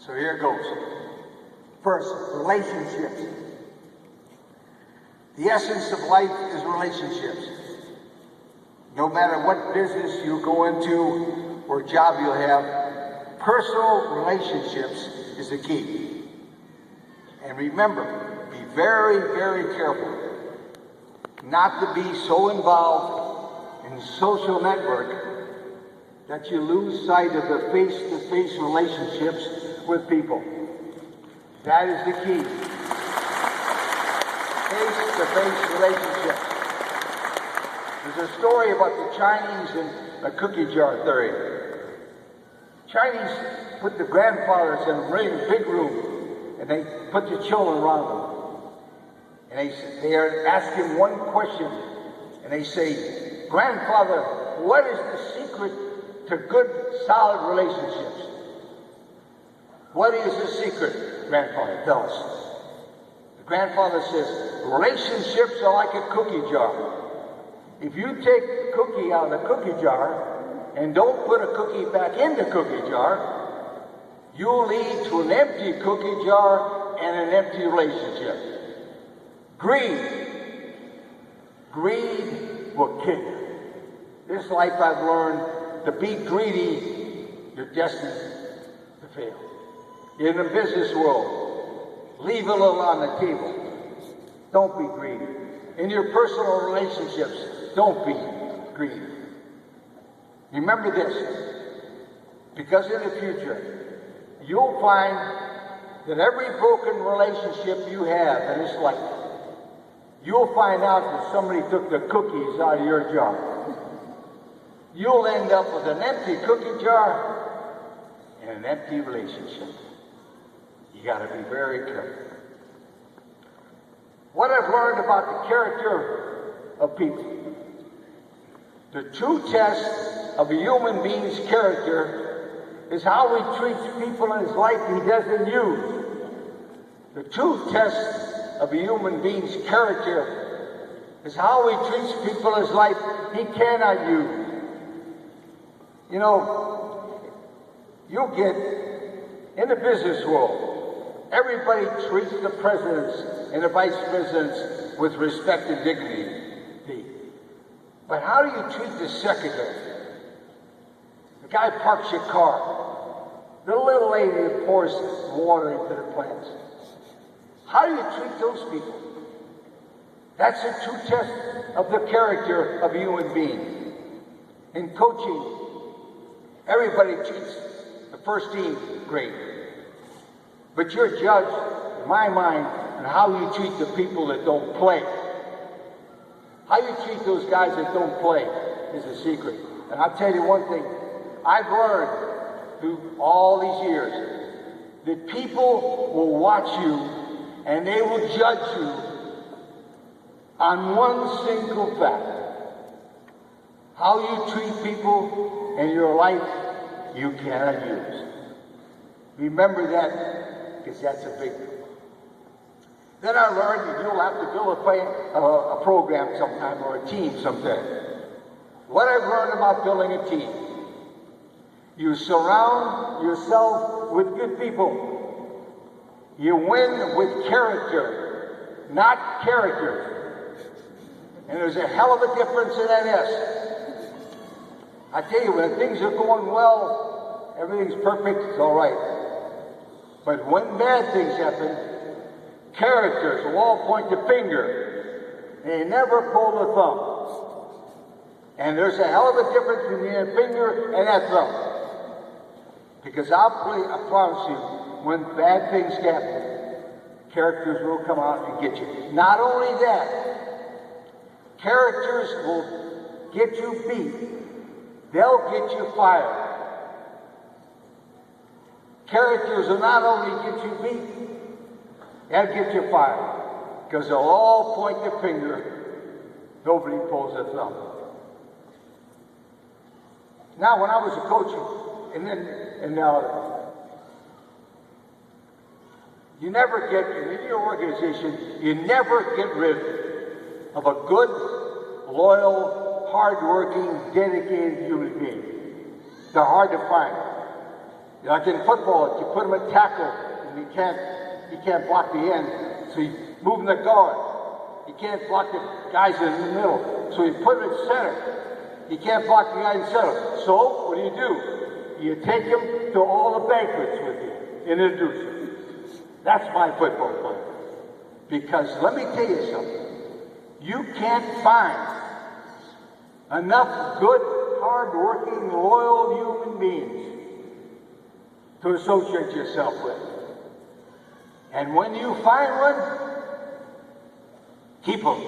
So here it goes. First, relationships. The essence of life is relationships. No matter what business you go into or job you'll have, personal relationships is the key. And remember, be very, very careful not to be so involved in social network that you lose sight of the face-to-face relationships with people. That is the key. Face-to-face relationships. There's a story about the Chinese and the cookie jar theory. Chinese put the grandfathers in a big room, and they put the children around them. And they are asking one question, and they say, "Grandfather, what is the secret to good, solid relationships?" "What is the secret, Grandfather? Tell us." The grandfather says, "Relationships are like a cookie jar. If you take the cookie out of the cookie jar and don't put a cookie back in the cookie jar, you'll lead to an empty cookie jar and an empty relationship. Greed will kill you. This life I've learned, to be greedy, you're destined to fail. In the business world, leave a little on the table. Don't be greedy. In your personal relationships, don't be greedy. Remember this, because in the future, you'll find that every broken relationship you have in this life, you'll find out that somebody took the cookies out of your jar. You'll end up with an empty cookie jar and an empty relationship. You got to be very careful. What I've learned about the character of people. The true test of a human being's character is how he treats people in his life he doesn't use. The true test of a human being's character is how he treats people in his life he cannot use. You know, you'll get, in the business world, everybody treats the presidents and the vice presidents with respect and dignity. But how do you treat the secretary? The guy parks your car. The little lady that pours water into the plants. How do you treat those people? That's a true test of the character of a human being. In coaching, everybody treats the first team great. But you're judged, in my mind, on how you treat the people that don't play. How you treat those guys that don't play is a secret. And I'll tell you one thing, I've learned through all these years that people will watch you and they will judge you on one single fact. How you treat people in your life, you cannot use. Remember that, because that's a big deal. Then I learned that you'll have to build a program sometime or a team someday. What I've learned about building a team, you surround yourself with good people. You win with character, not characters. And there's a hell of a difference in that S. I tell you, when things are going well, everything's perfect, it's all right. But when bad things happen, characters will all point the finger. They never pull the thumb. And there's a hell of a difference between a finger and that thumb. Because I promise you, when bad things happen, characters will come out and get you. Not only that, characters will get you beat. They'll get you fired. Characters will not only get you beat, they'll get you fired. Because they'll all point the finger. Nobody pulls a thumb. Now, when I was a coach, you never get, in your organization, you never get rid of a good, loyal, hard-working, dedicated human being. They're hard to find. Like in football, you put him at tackle, and he can't block the end, so you move him to guard. He can't block the guys in the middle, so you put him at center. He can't block the guy in center. So what do? You take him to all the banquets with you, introduce him. That's my football player. Because let me tell you something. You can't find enough good, hard-working, loyal human beings to associate yourself with. And when you find one, keep them.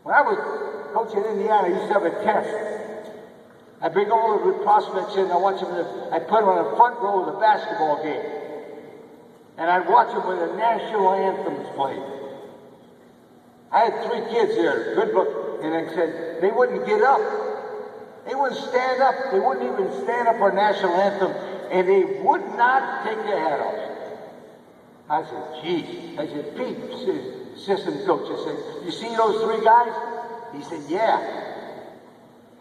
When I was coaching in Indiana, I used to have a test. I bring all the prospects in, I put them on the front row of the basketball game. And I'd watch them when the national anthem was played. I had 3 kids there, good look, and I said, they wouldn't get up. They wouldn't stand up. They wouldn't even stand up for national anthem, and they would not take their hat off. I said, geez. I said, Pete, assistant coach, I said, you see those 3 guys? He said, yeah.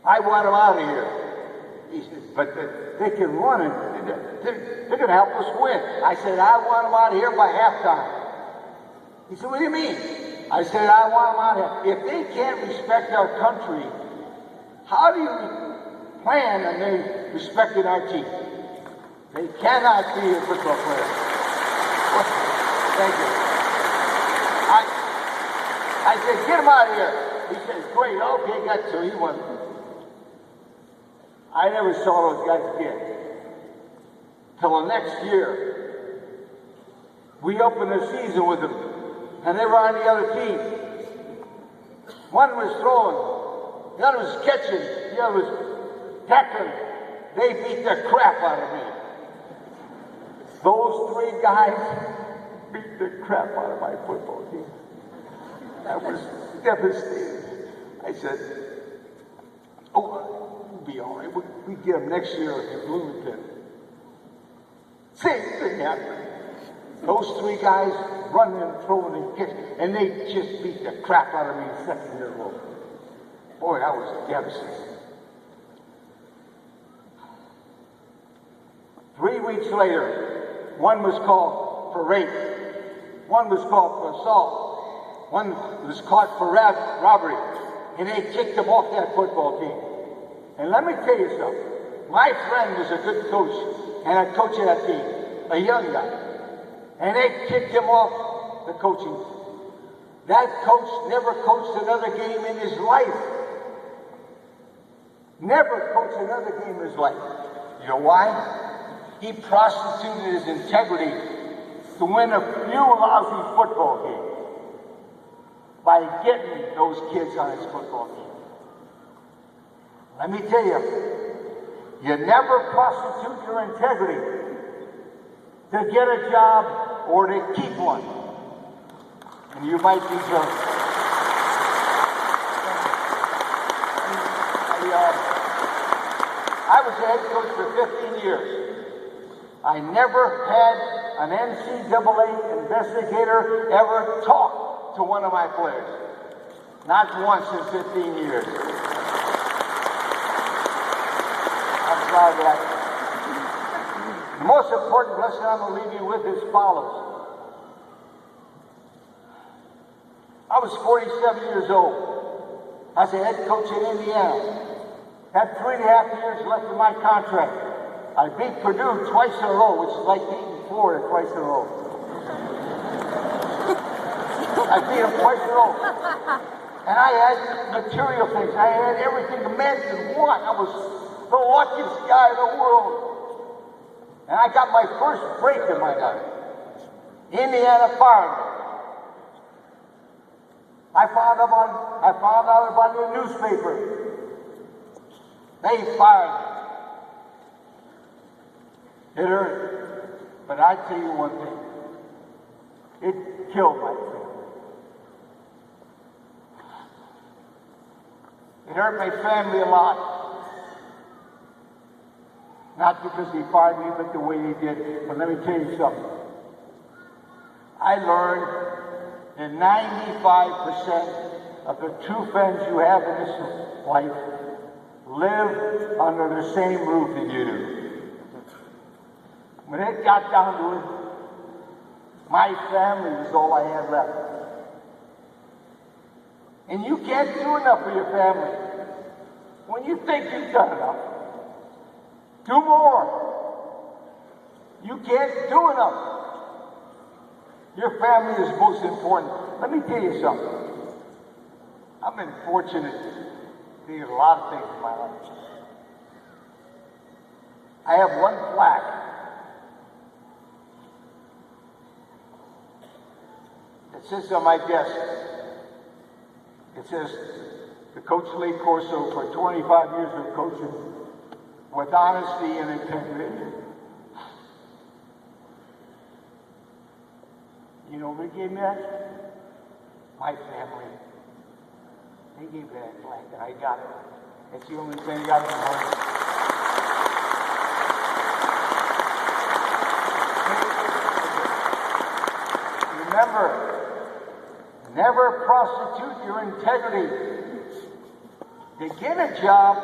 I want them out of here. He said, but they can run, and they're going to help us win. I said, I want them out of here by halftime. He said, what do you mean? I said, I want them out of here. If they can't respect our country, how do you plan on them respecting our team? They cannot be a football player. Thank you. I said, get him out of here. He says, great, okay, got so he won. I never saw those guys again. Till the next year. We opened the season with them, and they were on the other team. One was throwing, the other was catching, the other was tackling. They beat the crap out of me. Those 3 guys beat the crap out of my football team. That was devastating. I said, oh, we'll be all right. We get them next year at Bloomington. Same thing happened. Those 3 guys running and throwing and kicking, and they just beat the crap out of me in second year row. Boy, that was devastating. 3 weeks later, one was called for rape, one was called for assault, one was caught for robbery, and they kicked him off that football team. And let me tell you something. My friend was a good coach and a coach of that team, a young guy. And they kicked him off the coaching. That coach never coached another game in his life. Never coached another game in his life. You know why? He prostituted his integrity to win a few lousy football games by getting those kids on his football team. Let me tell you, you never prostitute your integrity to get a job or to keep one. And you might be just. I was a head coach for 15 years. I never had an NCAA investigator ever talk to one of my players. Not once in 15 years. I'm proud of that. The most important lesson I'm going to leave you with is follows. I was 47 years old. I was a head coach in Indiana. Had 3.5 years left in my contract. I beat Purdue twice in a row, which is like beating Florida twice in a row. I beat them twice in a row. And I had material things. I had everything a man could want. I was the luckiest guy in the world. And I got my first break in my life. Indiana fired me. I found out about it in the newspaper. They fired me. It hurt. But I tell you one thing. It killed my family. It hurt my family a lot. Not because he fired me, but the way he did. But let me tell you something. I learned that 95% of the true friends you have in this life live under the same roof that you do. When it got down to it, my family was all I had left. And you can't do enough for your family. When you think you've done enough, do more. You can't do enough. Your family is most important. Let me tell you something. I've been fortunate to do a lot of things in my life. I have one plaque. It sits on my desk. It says, to Coach Lee Corso for 25 years of coaching with honesty and integrity. You know who gave me that? My family. They gave me that flag and I got it. It's the only thing I got in my heart. Remember, never prostitute your integrity to get a job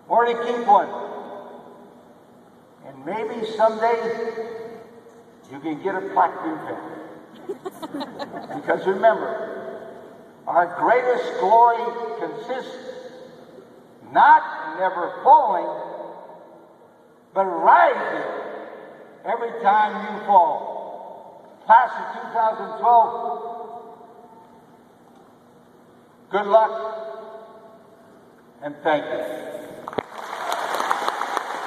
or to keep one. And maybe someday you can get a plaque for your family. Because remember, our greatest glory consists not in never falling, but rising every time you fall. Class of 2012, good luck and thank you.